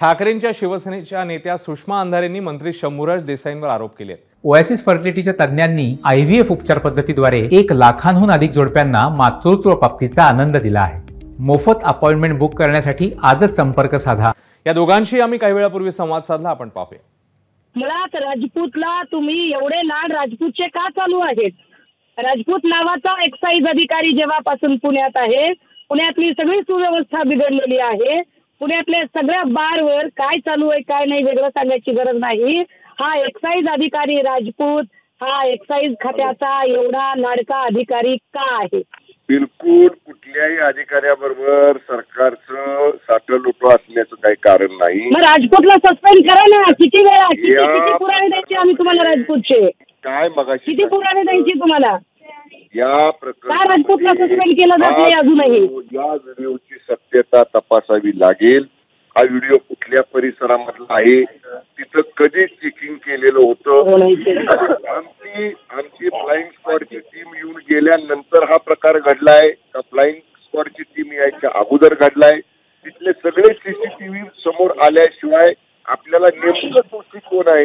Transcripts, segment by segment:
ठाकरेंच्या शिवसेनेच्या नेत्या सुषमा अंधारेंनी मंत्री शंभूराज देसाईंवर आरोप केले आहेत। ओएसिस फर्टिलिटीच्या तज्ञांनी IVF उपचार पद्धतीद्वारे 1 लाखांहून अधिक जोडप्यांना मातृत्व प्राप्तीचा आनंद दिला आहे। मोफत अपॉइंटमेंट बुक करण्यासाठी आजच संपर्क साधा। या दोघांशी आम्ही काही वेळापूर्वी संवाद साधला, आपण पाहूया। मुळात राजपूतला तुम्ही एवढे लाड राजपूतचे का चालू आहेत? राजपूत नावाचा एक्साईज अधिकारी जेव्हापासून पुण्यात आहे, पुण्यातली सगळी सुव्यवस्था बिघडलेली आहे। पुण्यातल्या सगळ्या बारवर काय चालू आहे काय नाही वेगळं सांगायची गरज नाही। हा एक्साईज अधिकारी राजपूत हा एक्साईज खात्याचा एवढा लाडका अधिकारी का आहे? बिलकुल कुठल्याही अधिकाऱ्याबरोबर सरकारचं साठं असण्याचं काही कारण नाही। मग राजपूतला सस्पेंड करा ना। किती वेळा किती पुरावे द्यायचे आम्ही तुम्हाला राजपूतचे? काय मगाशी किती पुरावे द्यायचे तुम्हाला? या प्रकरणात राजपूतला सस्पेंड केलं जात नाही अजूनही? या व्हिडिओची सत्यता तपासावी लागेल। हा व्हिडिओ कुठल्या परिसरामधला आहे, तिथं कधी चेकिंग केलेलं होतं? आमची फ्लाइंग स्क्वॉडची टीम येऊन गेल्यानंतर हा प्रकार घडलाय का फ्लाइंग स्क्वॉडची टीम यायच्या अगोदर घडलाय? तिथले सगळे सीसीटीव्ही समोर आल्याशिवाय आपल्याला नेमकं दोषी कोण आहे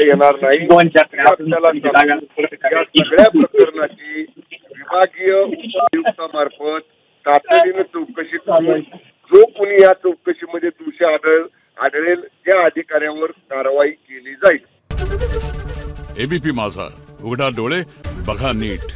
येणार नाही। आपल्याला या सगळ्या प्रकरणाची विभागीय उपायुक्तामार्फत तातडीने चौकशी करून जो कोणी या चौकशीमध्ये दोषी आढळेल त्या अधिकाऱ्यांवर कारवाई केली जाईल। एबीपी माझा, उघडा डोळे बघा नीट।